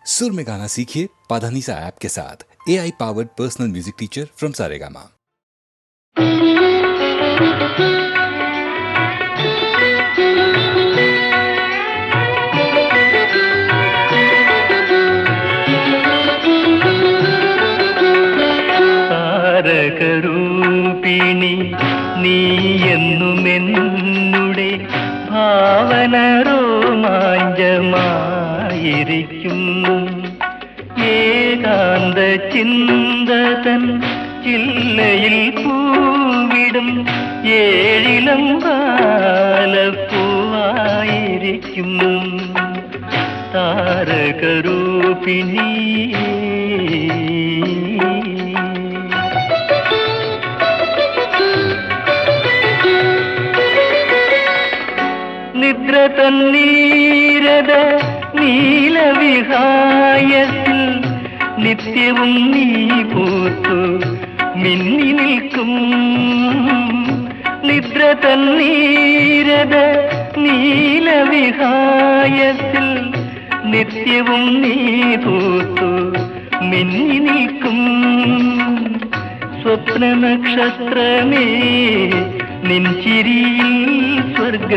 सुर में गाना सीखिए पाधानीसा ऐप के साथ। AI powered personal music teacher from Saregama. താരകരൂപിണി നീയെന്നുമെന്നുടെ ഭാവന രോമാഞ്ചമായിരിക്കും. ഏകാന്ത ചിന്തതൻ ചില്ലയിൽ പൂവിടും ഏഴിലം കാലപ്പൂവായിരിക്കും. താരകരൂപിണി നിദ്ര തന്നീരത നീലവിഹായത്തിൽ നിത്യവും നീ പൂത്തു മിന്നി നിൽക്കും. നിദ്ര തന്നീരത നീലവിഹായത്തിൽ നിത്യവും നീ പൂത്തു മിന്നി നിൽക്കും. സ്വപ്ന നക്ഷത്രമേ നിൻചിരിയിൽ സ്വർഗ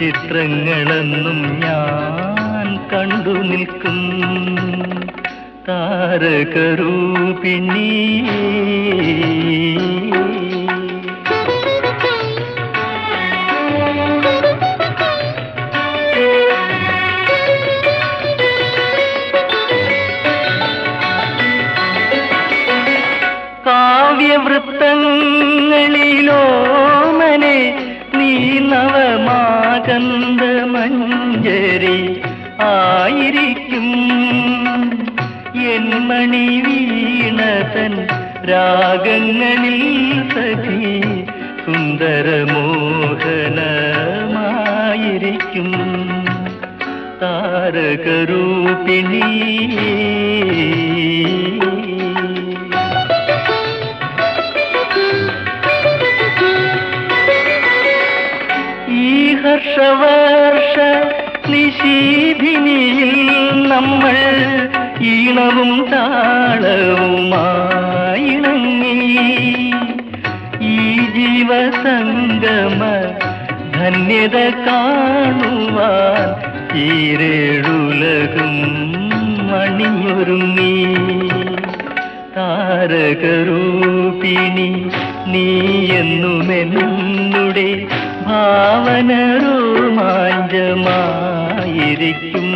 ചിത്രങ്ങളെന്നും ഞാൻ കണ്ടു നിൽക്കും. താരകരൂപിണി കാവ്യവൃത്തങ്ങളിലോമനെ നീ നവമാകന്ത മഞ്ജരി ആയിരിക്കും. എന്മണി വീണതൻ രാഗങ്ങളിൽ സഖി സുന്ദരമോഹനമായിരിക്കും. താരകരൂപിണി ഹർഷവർഷ നിശീധിനിയിൽ നമ്മൾ ഈണവും താളവുമായിണങ്ങി. ഈ ജീവസംഗമ ധന്യത കാണുവാൻ ഈരേഴുലകും മണിയൊരുങ്ങി. താരകരൂപിണി നീയെന്നുമെന്നുടെ ഭാവന രോമാഞ്ചമായിരിക്കും.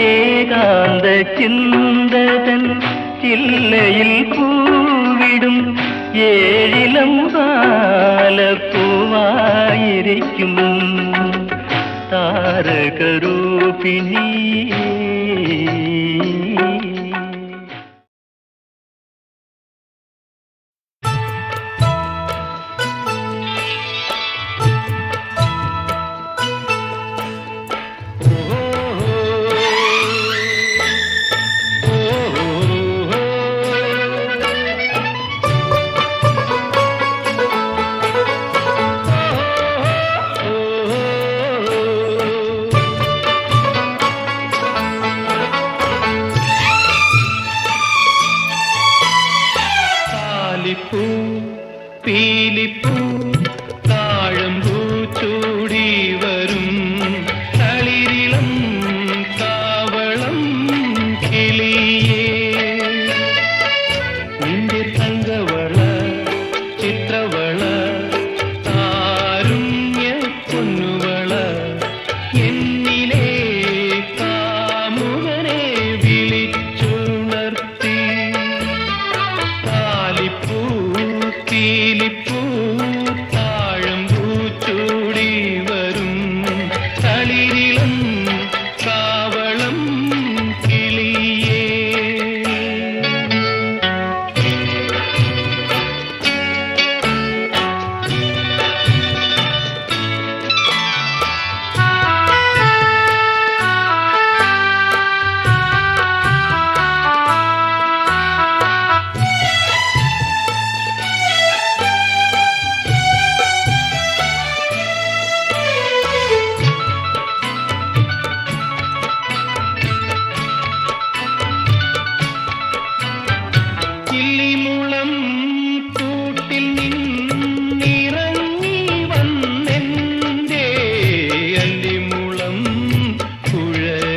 ഏകാന്ത ചിന്തതൻ ചില്ലയിൽ പൂവിടും ഏഴിലം കാലപ്പൂവായിരിക്കും. താരകരൂപിണി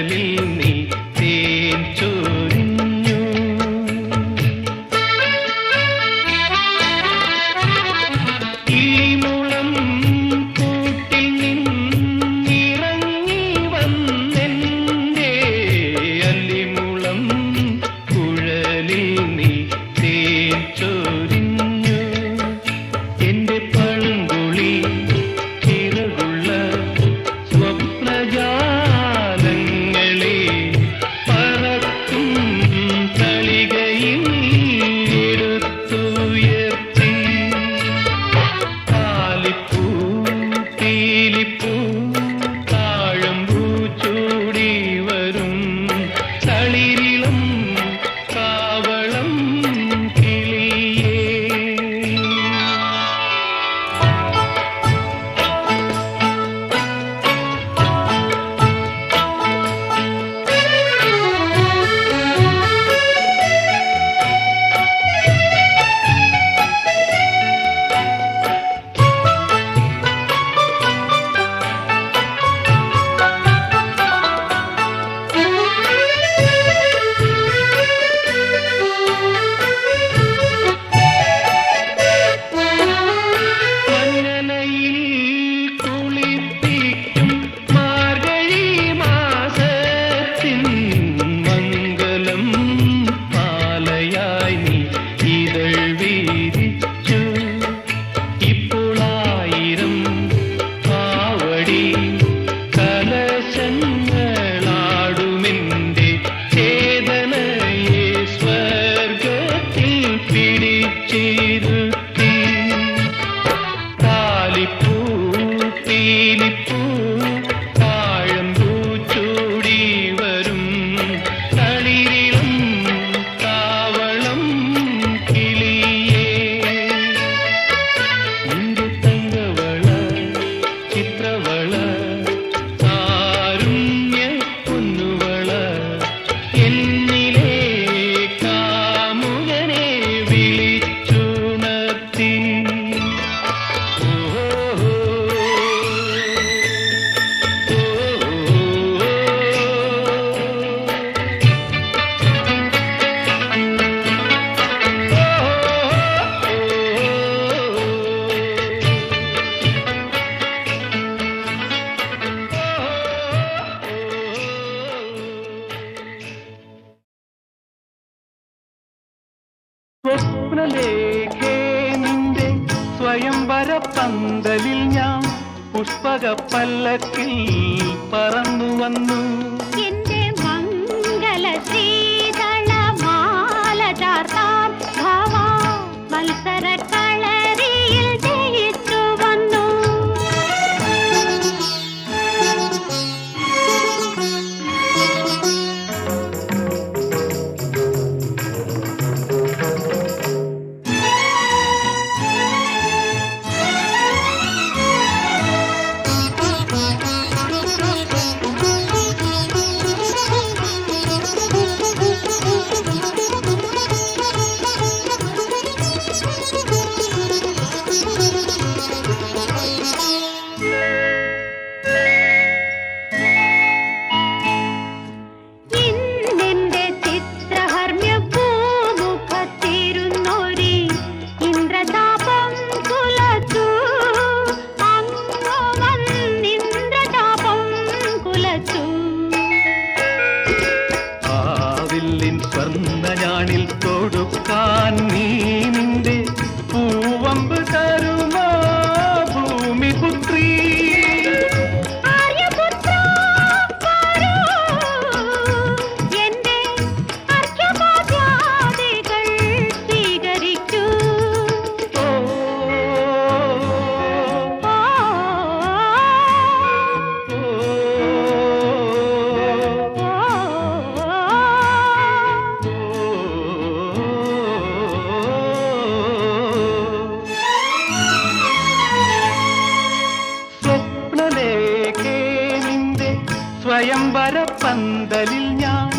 കുഴലിൽ നീ തേൻ ചൊരിഞ്ഞു. കിളിമുളം കൂട്ടിൽ നിന്നിറങ്ങി വന്നെന്റെ അല്ലിമുളം കുഴലിൽ നീ തേൻ ചൊരിഞ്ഞു. എന്റെ പളുങ്കുളി ചിറകുള്ള സ്വപ്നജാലങ്ങളെ പറക്കും തളികയിൽ എടുത്തുയർത്തി. കാലിപ്പൂ പീലിപ്പൂ താഴമ്പൂ ചൂടി വരും തളിരിളം കാവളം കിളിയേ. മഞ്ഞനയിൽ കുളിപ്പിക്കും മാർഗഴി മാസത്തിൻ മംഗളം മാലയായി നീ ഇതൾ വീതിച്ചു. ഇപ്പോളായിരം കാവടി കലശങ്ങളാടുമെന്റെ ചേതനയെ സ്വർഗത്തിൽ പിടിച്ചിരുത്തി. കാലിപ്പൂ പീലിപ്പൂ താഴമ്പൂ ചൂടി വരും തളിരിളം കാവളം കിളിയേ. നിന്റെ തങ്കവള ചിത്രവള കാരുണ്യ പൊന്നുവള എന്നിലെ കാമുകനെ വിളിച്ചുണർത്തി. സ്വപ്നലേഖേ നിന്റെ സ്വയംവര പന്തലിൽ ഞാൻ പുഷ്പക പല്ലക്കിൽ പറന്നു വന്നു. എന്റെ മംഗല ശീതള മാല ചാർത്താൻ ഭവാ മത്സര കളരിയിൽ ജയിച്ചു വന്നു. ഇന്നെന്റെ ചിത്രഹർമ്മ്യ പൂമുഖത്തിരുന്നൊരി ഇന്ദ്രതാപം കുലച്ചു. അങ്ങു വന്നിന്ദ്രതാപം കുലച്ചു. ആവില്ലിൻ സ്വർണ്ണഞാണിൽ തൊടുക്കാൻ നീ നിന്റെ പൂവമ്പ് തരുമോ ഭൂമിപുത്രീ. ആര്യപുത്രാ വരൂ, എന്റെ അർഘ്യപാദ്യാദികൾ സ്വീകരിക്കൂ. ഓ, ഓ, ഓ, സ്വപ്നലേഖേ നിന്റെ സ്വയംവര പന്തലിൽ ഞാൻ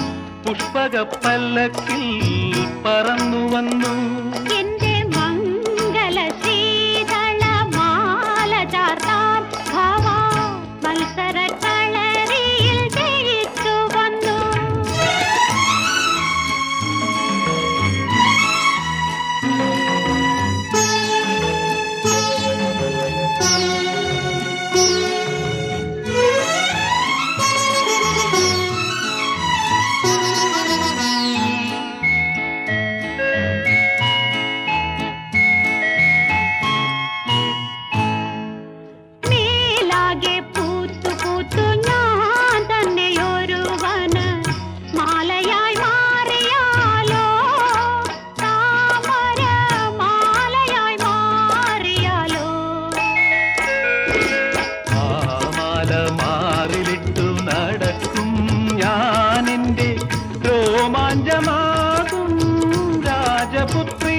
പുഷ്പക പല്ലക്കിൽ പറന്നു വന്നു. എന്റെ മംഗല ശീതള മാല ചാർത്താൻ ഭവാ മത്സര കളരിയിൽ ജയിച്ചു വന്നു. തഞ്ചമാകും രാജപുത്രി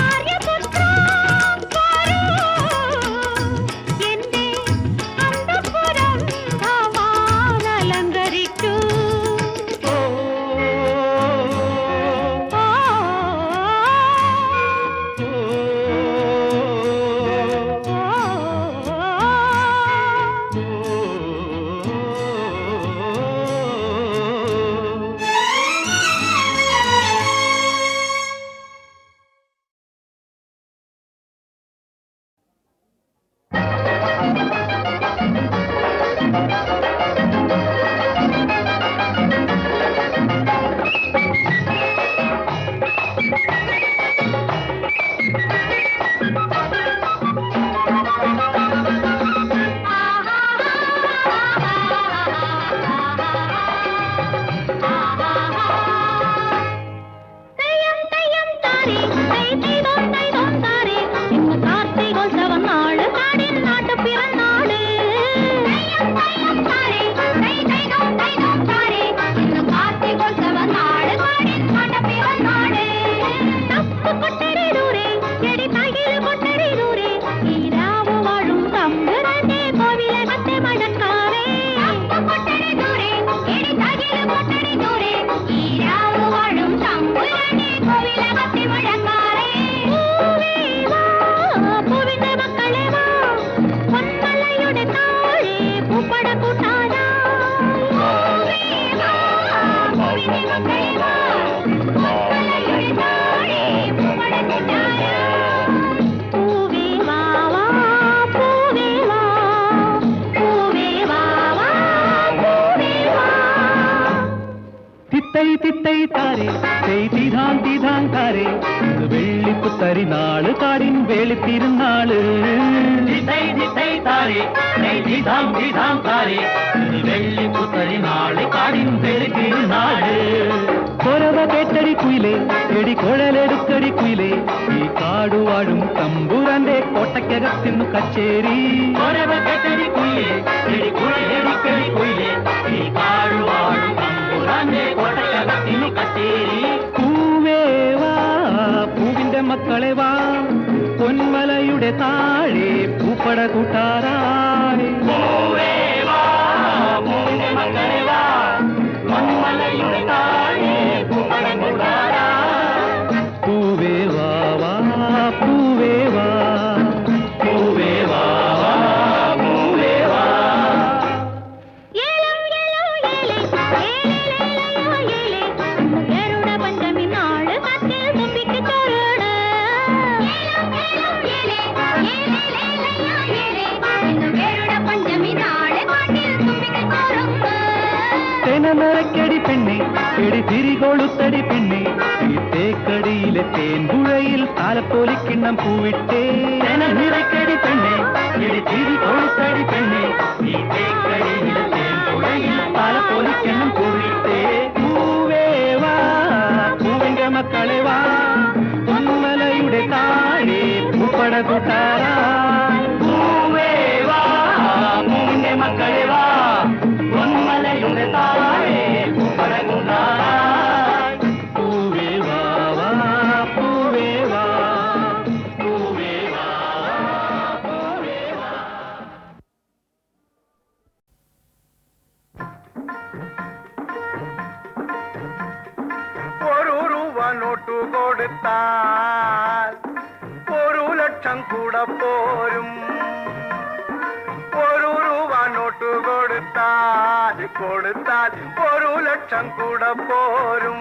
ആര്യപുത്ര വരൂ, എന്റെ അന്തഃപുരം ധമാലങ്കരിക്കൂ. ഓ ഓ, തെയ്യം തെയ്യം താരേ, തെയ് തെയ്തോം താരേ, ഇന്ന് കാർത്തികോത്സവം നാള്, കാടിൻ നാട്ടുപിറന്നാള്. തെയ്യം തെയ്യം താരേ, തെയ് തെയ്തോം താരേ, ഇന്ന് കാർത്തികോത്സവം നാള്, കാടിൻ നാട്ടുപിറന്നാള്. തപ്പ് കൊട്ടടി ദൂരെ, എടി തകില് കൊട്ടടി ദൂരെ, ഈ രാവ് വാഴും തമ്പുരാന്റെ കോവിലകത്തെ മഴക്കാരേ. തപ്പ് കൊട്ടടി ദൂരെ, എടി തകില് കൊട്ടടി ദൂരെ, ഈ രാവ് വാഴും തമ്പുരാന്റെ കോവിലകത്തെ മഴക്കാരേ. പൂവേ വാ, പൂവിന്റെ മക്കളെ വാ, പൊന്മലയുടെ താഴെ പൂപ്പട കൂട്ടാനാ. പൂവേ വാ, പൂവിന്റെ മക്കളെ വാ, പൊന്മലയുടെ താഴെ പൂപ്പട കൂട്ടാനാ. പൂവേ വാ വാ, പൂവേ വാ, പൂവേ വാ വാ, പൂവേ വാ. തിത്തൈ തിത്തൈ താരേ തെയ് തിധാം താരേ ഇന്ന് വെള്ളിപ്പുത്തരി നാള് കാടിൻ വേളിത്തിരുന്നാള് തിത്തൈ തിത്തൈ താരേ തെയ് തിധാം താരേ ഇന്ന് വെള്ളിപ്പുത്തരി നാള് കാടിൻ വേളിത്തിരുന്നാള് കൊരവ കേട്ടടി കുയിലേ എടി കുഴലെടുത്തടി കുയിലേ ഈ കാടുവാഴും തമ്പുരാന്റെ കോട്ടയ്ക്കകത്തിന്നു കച്ചേരി കൊരവ കേട്ടടി കുയിലേ എടി കുഴലെടുത്തടി കുയിലേ ഈ കാടുവാഴും തമ്പുരാന്റെ കോട്ടയ്ക്കകത്തിന്നു കച്ചേരി പൂവേ വാ പൂവിന്റെ മക്കളെ വാ പൊന്മലയുടെ താഴെ പൂപ്പട കൂട്ടാറായി പൂവേ വാ പൂവിന്റെ മക്കളെ വാ പൊന്മലയുടെ താഴെ പൂപ്പട കൂട്ടാറായി പൂവേ വാ വാ പൂവേ വാ പൂവേ വാ വാ പൂവേ വാ ഏലം ഏലം ഏലേ, ഏലേലേലയോ ഏലേ, ഇന്ന് ഗരുഡ പഞ്ചമി നാള്, കാറ്റിൽ തുമ്പിക്ക് ചോറൂണ്. ഏലം ഏലം ഏലേ, ഏലേലേലയോ ഏലേ, ഇന്ന് ഗരുഡ പഞ്ചമി നാള്, കാറ്റിൽ തുമ്പിക്ക് ചോറുണ്ട്. തെനമരക്കടി പെണ്ണെ എടി തിരികൊളുത്തടി പെണ്ണെ ഈ തേക്കടിയിലെ തേൻപുഴയിൽ താലപ്പോലിക്കിണ്ണം പൂവിട്ടേ തെനനിറക്കടി പെണ്ണെ എടി തിരികൊളുത്തടി പെണ്ണെ ഈ തേക്കടിയിലെ തേൻപുഴയിൽ താലപ്പോലിക്കിണ്ണം പൂവിട്ടേ പൂവേ വാ പൂവിന്റെ മക്കളെ വാ പൊന്മലയുടെ താഴെ പൂപ്പട കൂട്ടാറായി പൂവേ വാ പൂവിന്റെ മക്കളെ വാ പൊന്മലയുടെ താഴെ പൂപ്പട കൂട്ടാറായി പൂവേ വാ വാ പൂവേ വാ പൂവേ വാ പൂവേ വാ ഒരു രൂപ നോട്ടു കൊടുത്താൽ 1,00,000 കൂടെ പോരും. ഒരു രൂപ നോട്ടു കൊടുത്താൽ 1,00,000 കൂടെ പോരും.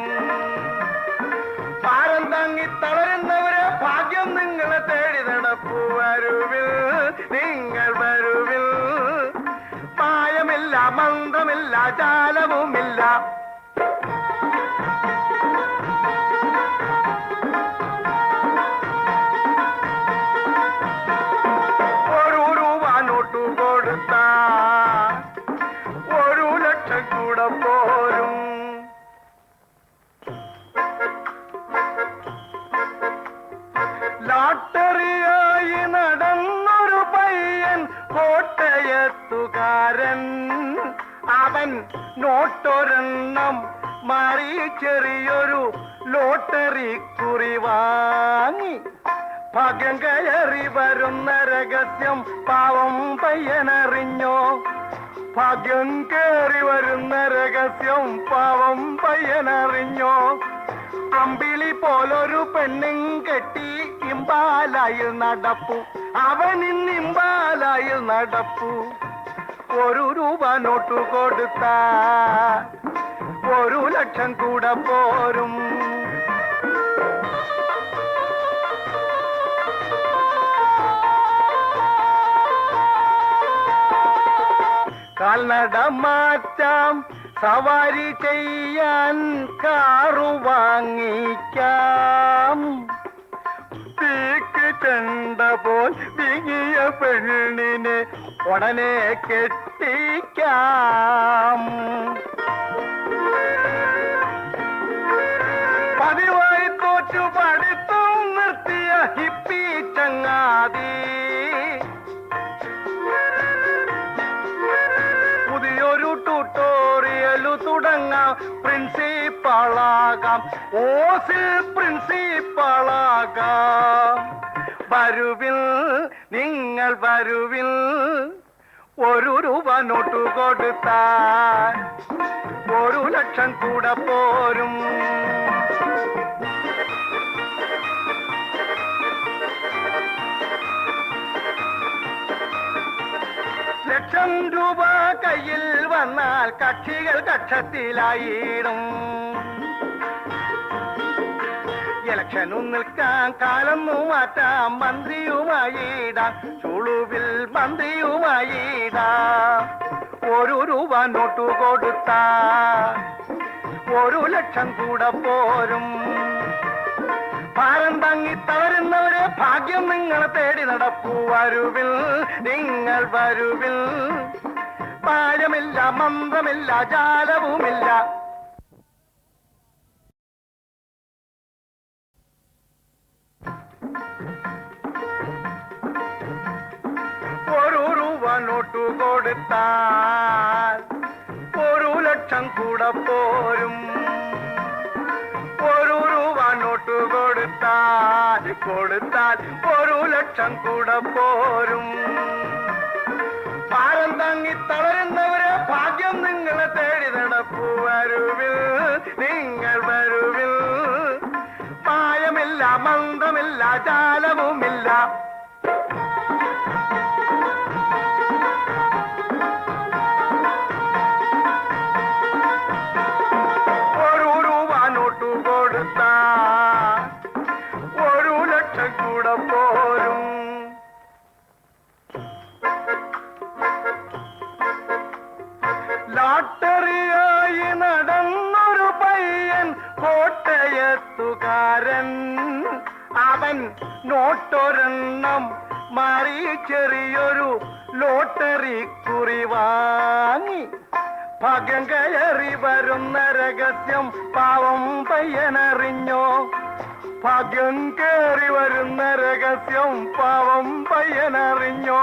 ഭാരം താങ്ങി തളരുന്നവരെ ഭാഗ്യം നിങ്ങളെ തേടി നടപ്പു വരുവിൽ നിങ്ങൾ വരുവിൽ. മായമില്ല മന്ത്രമില്ല ജാലവുമില്ല. ഒരു രൂപ നോട്ടു കൊടുത്താ 1,00,000 കൂടെ പോരും. ലോട്ടറിയായി നടന്നൊരു പയ്യൻ കോട്ടയത്തുകാരൻ. അവൻ നോട്ടൊരെണ്ണം മാറി ചെറിയൊരു ലോട്ടറി കുറി വാങ്ങി ഭാഗ്യം കയറി വരുന്ന രഹസ്യം പാവം പയ്യനറിഞ്ഞോ ഭാഗ്യം കയറി വരുന്ന രഹസ്യം പാവം പയ്യനറിഞ്ഞോ അമ്പിളി പോലൊരു പെണ്ണും കെട്ടി ഇമ്പാലായിൽ നടപ്പു അവനിന്ന് ഇമ്പാലായിൽ നടപ്പു 1 രൂപ നോട്ടു കൊടുത്ത 1 ലക്ഷം കൂടെ പോരും കാൽനട മാറ്റാം സവാരി ചെയ്യാൻ കാറു വാങ്ങിക്കാം തീക്ക് ചെണ്ട പോൽ വിങ്ങിയ പെണ്ണിനെ ഉടനെ കെട്ടിക്കാം പതിവായി തോറ്റു പഠിത്തം നിർത്തിയ ഹിപ്പി ചങ്ങാതി പുതിയൊരു ട്യൂട്ടോറിയലു തുടങ്ങാം പ്രിൻസിപ്പാളാകാം ഓസിൽ പ്രിൻസിപ്പാളാകാം വരുവിൽ നിങ്ങൾ വരുവിൽ 1 രൂപ നോട്ടു കൊടുത്താൽ 1 ലക്ഷം കൂടെ പോരും ലക്ഷം രൂപ കയ്യിൽ വന്നാൽ കക്ഷികൾ കക്ഷത്തിലായിടും ഇലക്ഷനും നിൽക്കാൻ കാലൊന്നു മാറ്റാം മന്ത്രിയുമായിടാം ചുളുവിൽ മന്ത്രിയുമായിടാം 1 രൂപ നോട്ടു കൊടുത്താ 1 ലക്ഷം കൂടെ പോരും ഭാരം താങ്ങി തളരുന്നവരെ ഭാഗ്യം നിങ്ങളെ തേടി നടപ്പൂ വരുവിൽ നിങ്ങൾ വരുവിൽ പാലമില്ല മന്ത്രമില്ല ജാലവുമില്ല ഒരു രൂപ നോട്ടു കൊടുത്താൽ 1 ലക്ഷം കൂടെ പോരും 1 രൂപ നോട്ടു കൊടുത്താൽ 1 ലക്ഷം കൂടെ പോരും ഭാരം താങ്ങി തളരുന്നവരെ ഭാഗ്യം നിങ്ങളെ തേടി നടപ്പൂ വരുവിൽ നിങ്ങൾ വരുവിൽ മായമില്ല മന്ത്രമില്ല ജാലവുമില്ല കൊടുത്താൽ 1 ലക്ഷം കൂടെ പോരും ലോട്ടറിയായി നടന്നൊരു പയ്യൻ കോട്ടയത്തുകാരൻ അവൻ നോട്ടൊരെണ്ണം മാറി ചെറിയൊരു ലോട്ടറി കുറി വാങ്ങി ഭാഗ്യം കയറി വരുന്ന രഹസ്യം പാവം പയ്യനറിഞ്ഞോ ഭാഗ്യം കയറി വരുന്ന രഹസ്യം പാവം പയ്യനറിഞ്ഞോ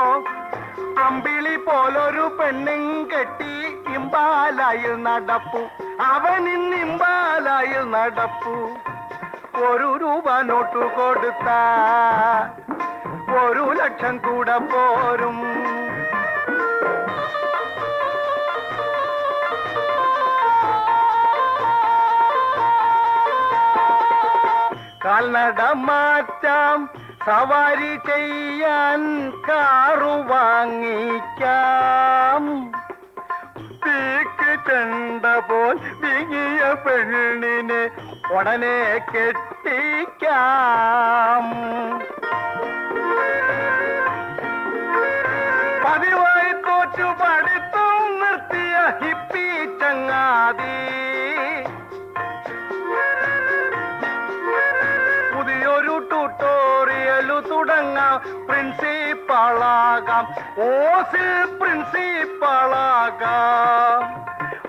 അമ്പിളി പോലൊരു പെണ്ണും കെട്ടി ഇമ്പാലായിൽ നടപ്പു അവനിന്ന് ഇമ്പാലായിൽ നടപ്പു 1 രൂപ നോട്ടു കൊടുത്ത 1 ലക്ഷം കൂടെ പോരും കാൽനട മാറ്റാം സവാരി ചെയ്യാൻ കാറു വാങ്ങിക്കാം തീക്ക് ചെണ്ട പോൽ വിങ്ങിയ പെണ്ണിനെ ഉടനെ കെട്ടിക്കാം പതിവായി തോറ്റു പഠിത്തം നിർത്തിയ ഹിപ്പി ചങ്ങാതി പുതിയൊരു ട്യൂട്ടോറിയലു തുടങ്ങാം പ്രിൻസിപ്പാളാകാം ഓസിൽ പ്രിൻസിപ്പാളാകാം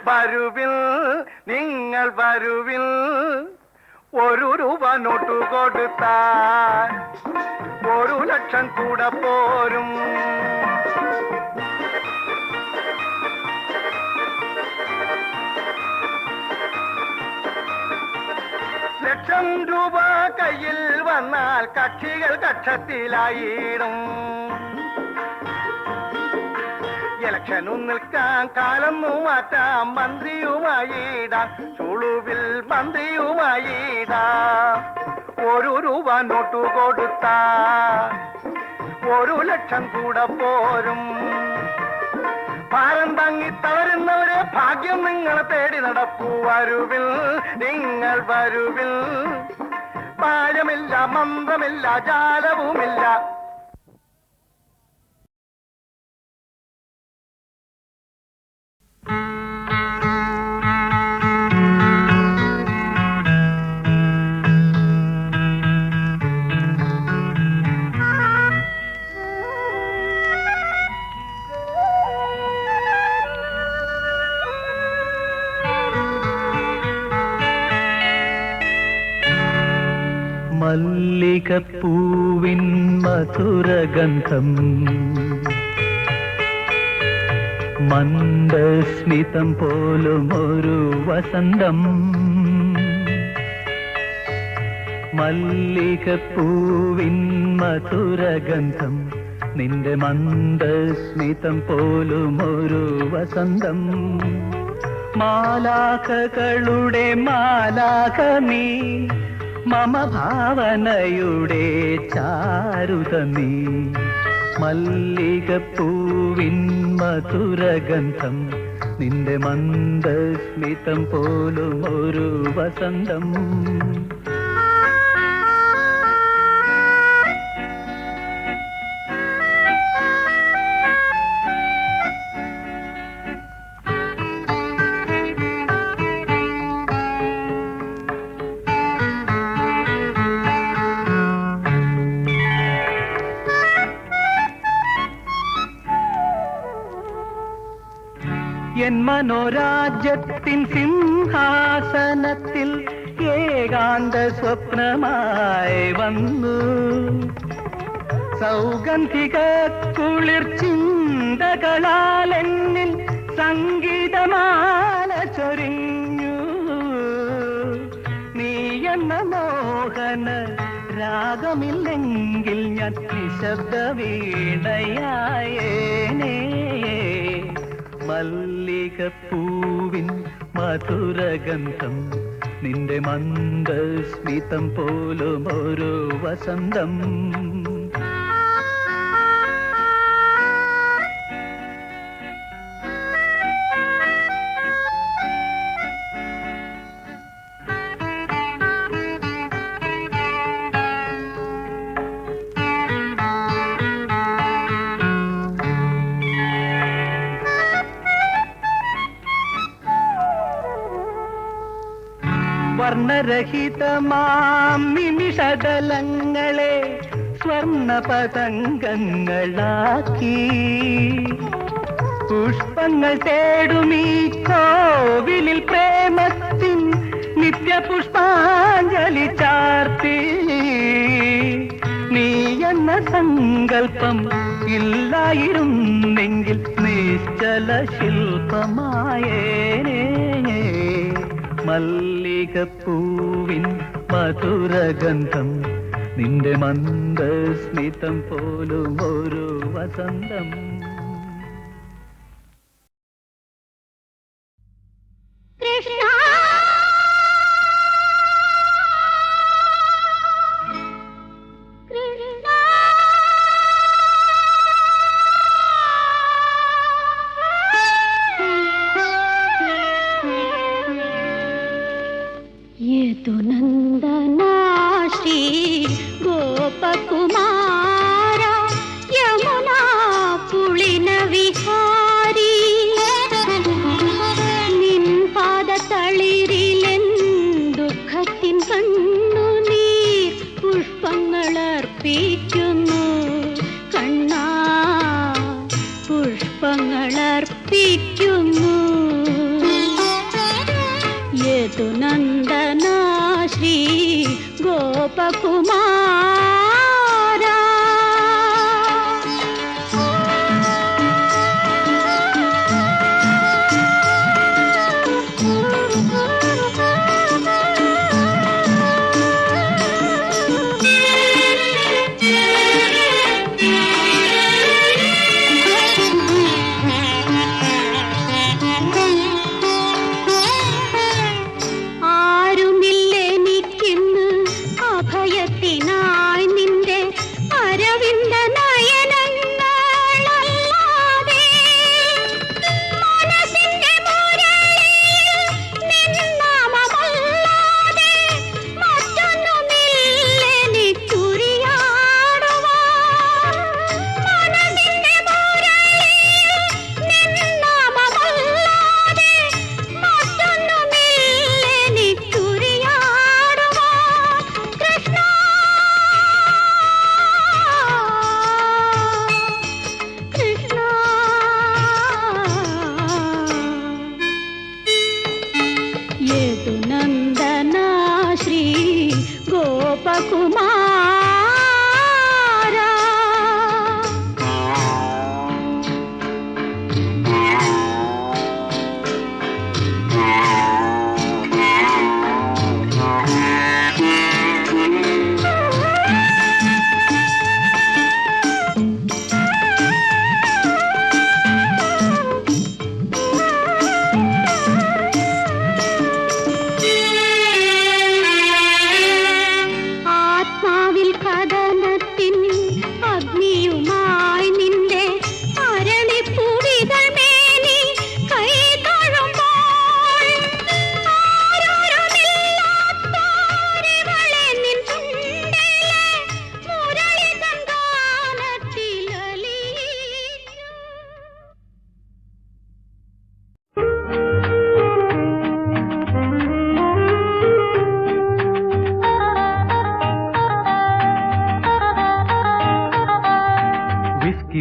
വരുവിൽ നിങ്ങൾ വരുവിൽ 1 രൂപ നോട്ടു കൊടുത്താൽ 1 ലക്ഷം കൂടെ പോരും ലക്ഷം രൂപ കയ്യിൽ വന്നാൽ കക്ഷികൾ കക്ഷത്തിലായിടും. ഇലക്ഷനും നിൽക്കാൻ കാലൊന്നു മാറ്റാം, മന്ത്രിയുമായിടാം, ചുളുവിൽ മന്ത്രിയുമായിടാം. 1 രൂപ നോട്ടു കൊടുത്താ 1 ലക്ഷം കൂടെ പോരും. ഭാരം താങ്ങി തളരുന്നവരെ ഭാഗ്യം നിങ്ങളെ തേടി നടപ്പൂ. വരുവിൽ നിങ്ങൾ വരുവിൽ. പാഴമില്ല, മന്ത്രമില്ല, ജാലവുമില്ല. മല്ലികപ്പൂവിൻ മധുരഗന്ധം, മന്ദസ്മിതം പോലും ഒരു വസന്തം. മല്ലികപ്പൂവിൻ മധുരഗന്ധം, നിന്റെ മന്ദസ്മിതം പോലും ഒരു വസന്തം. മാലാഖകളുടെ മാലാഖ നീ, മമ ഭാവനയുടെ ചാരുത നീ. മല്ലികപ്പൂവിൻ മധുരഗന്ധം, നിന്റെ മന്ദസ്മിതം പോലും ഒരു വസന്തം. എൻ മനോരാജ്യത്തിൻ സിംഹാസനത്തിൽ ഏകാന്ത സ്വപ്നമായി വന്നു. സൗഗന്ധിക കുളിർ ചിന്തകളാൽ എന്നിൽ സംഗീതമാല ചൊരിഞ്ഞു. നീ എന്ന മോഹന രാഗമില്ലെങ്കിൽ ഞാൻ നിശബ്ദ വീണയായേനേ. മല്ലികപ്പൂവിൻ മധുരഗന്ധം, നിന്റെ മന്ദസ്മിതം പോലും ഒരു വസന്തം. വർണ്ണരഹിതമാം നിമിഷതലങ്ങളെ സ്വർണ്ണ പതംഗങ്ങളാക്കി. പുഷ്പങ്ങൾ തേടുമീ കോവിലിൽ പ്രേമത്തിൻ നിത്യപുഷ്പാഞ്ജലി ചാർത്തി. നീ എന്ന സങ്കല്പം ഇല്ലായിരുന്നെങ്കിൽ നിശ്ചല ശില്പമായേനേ. മല്ലികപ്പൂവിൻ മധുരഗന്ധം, നിന്റെ മന്ദസ്മിതം പോലും ഒരു വസന്തം. യദുനന്ദനാശ്രീ ഗോപകുമാര യമുനാ പുളിന വിഹാരി. നിൻ പാദതളിരിലെൻ ദുഃഖത്തിൻ കണ്ണുനീർ പുഷ്പങ്ങളർപ്പിക്കുന്നു കണ്ണാ, പുഷ്പങ്ങളർപ്പിക്കുന്നു. യദുനന്ദനാ ശ്രീ ഗോപകുമാര.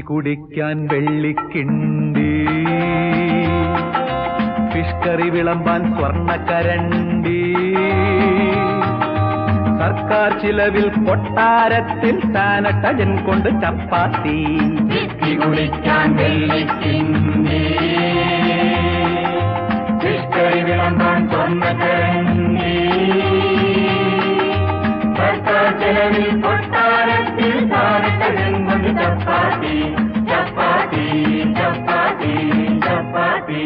കുടിക്കാൻ വെള്ളിക്കിണ്ടി, ഫിഷ് കറി വിളമ്പാൻ സ്വർണ്ണക്കരണ്ടി, സർക്കാർ ചിലവിൽ കൊട്ടാരത്തിൽ സാനട്ടജൻ കൊണ്ട് ചപ്പാത്തി. കുടിക്കാൻ വെള്ളിക്കിണ്ടി, ഫിഷ് കറി വിളമ്പാൻ സ്വർണ്ണക്കരണ്ടി, സർക്കാർ ചിലവിൽ കൊട്ടാരത്തിൽ സാനട്ടജൻ കൊണ്ട് ചപ്പാത്തി. ചപ്പാത്തി ചപ്പാത്തി ചപ്പാത്തി.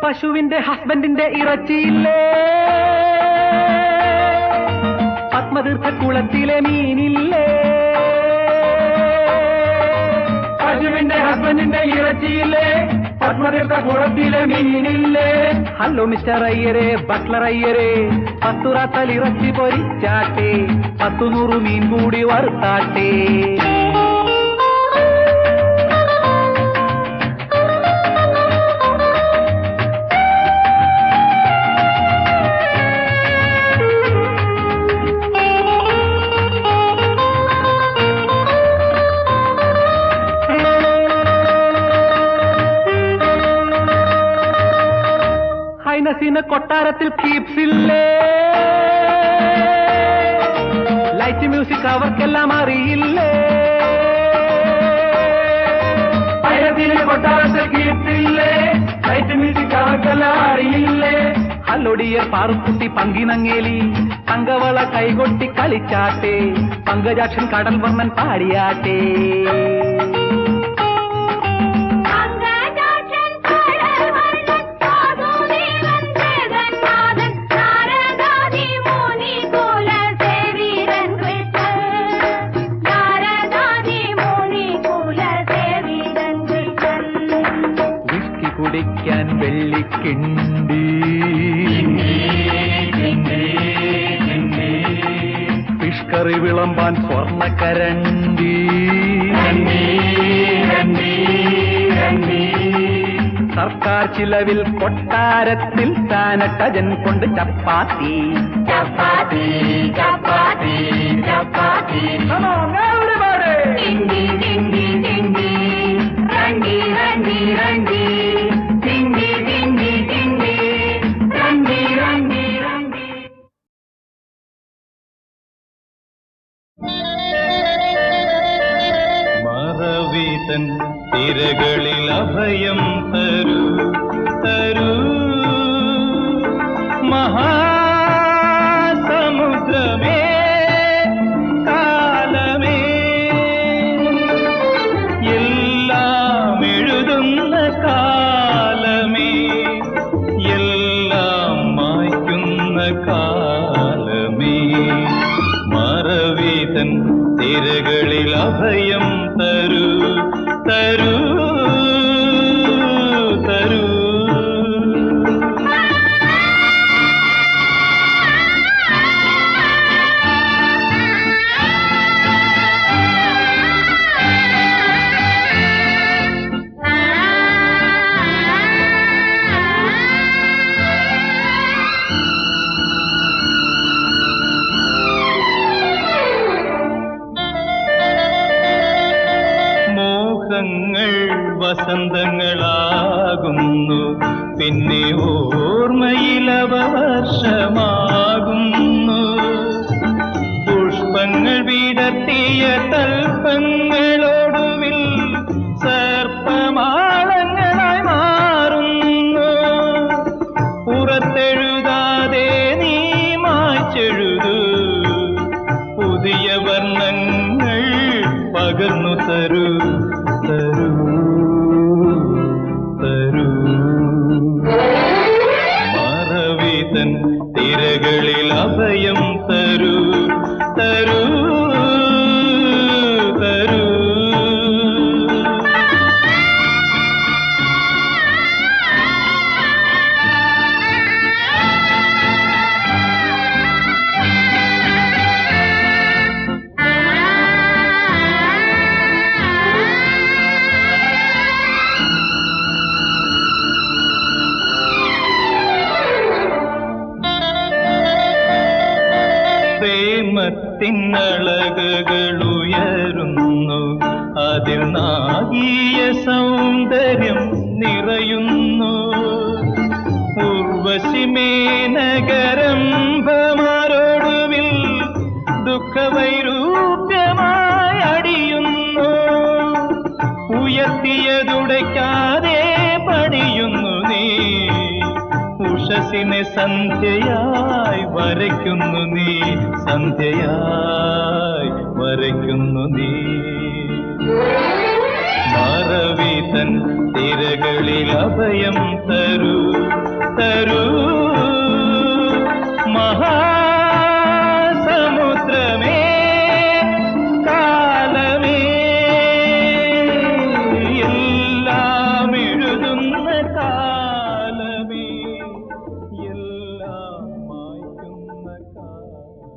പശുവിന്റെ ഹസ്ബൻഡിന്റെ ഇറച്ചിയില്ലേ, പത്മതീർത്ഥ കുളത്തിലെ മീനില്ലേ, പശുവിന്റെ ഹസ്ബൻഡിന്റെ ഇറച്ചിയില്ലേ, പത്മതീർത്ഥ കുളത്തിലെ മീനില്ലേ. ഹലോ മിസ്റ്റർ അയ്യരെ, ബട്ട്ലർ അയ്യരെ, 10 റാത്തൽ ഇറച്ചി പൊരിച്ചാട്ടെ, 100 മീൻ കൂടി വറുത്താട്ടെ. ഹൈനസിന് കൊട്ടാരത്തിൽ കീപ്സില്ലേ, ലൈറ്റ് മ്യൂസിക് അവർക്കെല്ലാം അറിയില്ലേ. ഹൈനസിന് കൊട്ടാരത്തിൽ കീപ്സില്ലേ, ലൈറ്റ് മ്യൂസിക് അവർക്കെല്ലാം അറിയില്ലേ. ഹലോ ഡിയർ പാറുക്കുട്ടി പങ്കിനങ്ങേലി, തങ്കവള കൈകൊട്ടി കളിച്ചാട്ടെ, പങ്കജാക്ഷൻ കടൽ വർണ്ണൻ പാടിയാട്ടെ. കുടിക്കാൻ വെള്ളിക്കിണ്ടി, ഫിഷ് കറി വിളമ്പാൻ സ്വർണ്ണക്കരണ്ടി, സർക്കാർ ചിലവിൽ കൊട്ടാരത്തിൽ സാനട്ടജൻ കൊണ്ട് ചപ്പാത്തി. ചപ്പാത്തി ചപ്പാത്തി ചപ്പാത്തി. ടിണ്ടി ടിണ്ടി ടിണ്ടി, രണ്ടി രണ്ടി രണ്ടി, ടിണ്ടി ടിണ്ടി ടിണ്ടി, രണ്ടി രണ്ടി രണ്ടി. മറവിതൻ തിരകളിൽ അഭയം തരൂ തരൂ, മഹാസമുദ്രമേ കാലമേ, എല്ലാം എഴുതുന്ന കാലമേ, എല്ലാം മായ്ക്കുന്ന കാലമേ, മറവിതൻ തിരകളിൽ അഭയം തരൂ തരൂ തരൂ. മോഹങ്ങൾ വസന്തങ്ങളാകുന്നു, പിന്നെ ഓർമ്മയിലവ വർഷമാകുന്നു. പുഷ്പങ്ങൾ വിടർത്തിയ തൽപ്പങ്ങളൊടുവിൽ സർപ്പമാളങ്ങളായി മാറുന്നു. പുറത്തെഴുതാതെ നീ മായ്ച്ചെഴുതൂ, പുതിയ വർണ്ണങ്ങൾ പകർന്നു തരൂ തരൂ തരൂ. മറവിതൻ തിരകളിൽ അഭയം തരൂ തരൂ തരൂ. നിന്നളകകളുയരുന്നു, അതിൽ നാഗീയ സൗന്ദര്യം നിറയുന്നു. ഉർവശിമേനഗരംഭമാരോടുവിൽ ദുഃഖവൈരൂപ്യമായി അടിയുന്നു. ഉയർത്തിയതുടയ്ക്കാതെ പണിയുന്നു നീ, ഉഷസിനെ സന്ധ്യയായി വരയ്ക്കുന്നു നീ, സന്ധ്യയായി വരയ്ക്കുന്നു നീ. മറവിതൻ തിരകളിൽ അഭയം തരൂ തരൂ, മഹാസമുദ്രമേ കാലമേ, എല്ലാം എഴുതുന്ന കാലമേ, എല്ലാം മായ്ക്കുന്ന കാലമേ.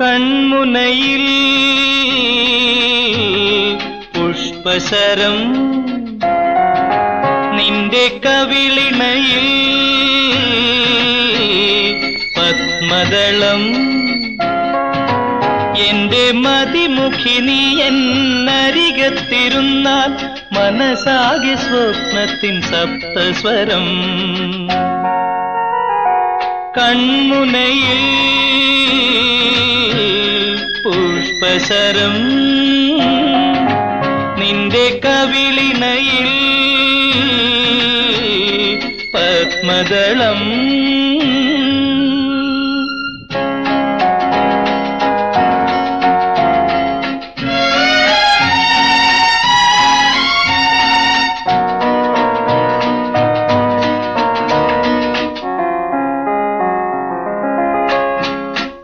കൺമുനയിൽ പുഷ്പശരം, നിന്റെ കവിളിണയിൽ പത്മദളം. എന്റെ മതിമുഖി നീ എന്നരികത്തിരുന്നാൽ മനസാകെ സ്വപ്നത്തിൻ സപ്തസ്വരം. കൺമുനയിൽ പുഷ്പശരം, നിന്റെ കവിളിണയിൽ പത്മദളം.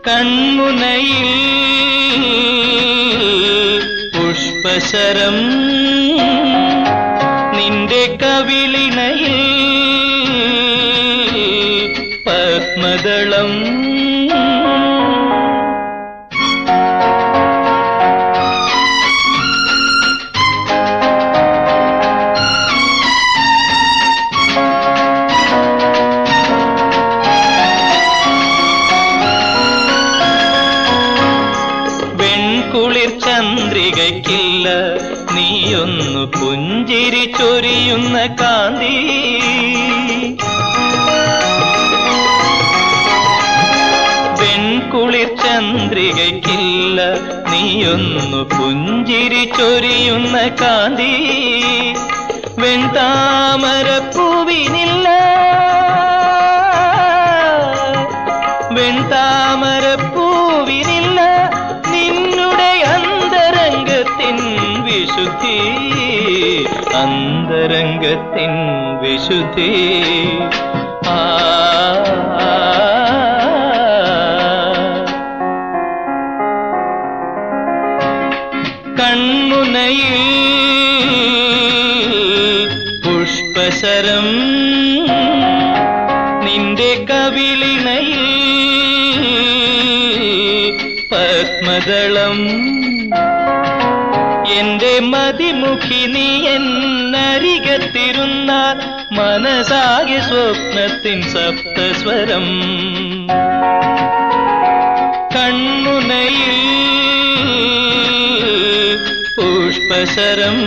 കൺമുനയിൽ പുഷ്പശരം, നിന്റെ കവിളിണയിൽ പത്മദളം. ചന്ദ്രികയ്ക്കില്ല നീയൊന്നു പുഞ്ചിരി ചൊരിയുന്ന കാന്തി. വെൺകുളിർ ചന്ദ്രികയ്ക്കില്ല നീയൊന്നു പുഞ്ചിരി ചൊരിയുന്ന കാന്തി. വെൺതാമരപ്പൂവിനില്ല, വെൺതാമരപ്പൂവിനില്ല നിന്നുടെ അന്തരംഗത്തിൻ വിശുദ്ധി, അന്തരംഗത്തിൻ വിശുദ്ധി. കൺമുനയിൽ പുഷ്പശരം, നിന്റെ കവിളിണയിൽ പത്മദളം. എന്റെ മതിമുഖി നീ എന്നരികത്തിരുന്നാൽ മനസാകെ സ്വപ്നത്തിൻ സപ്തസ്വരം. കൺമുനയിൽ പുഷ്പശരം.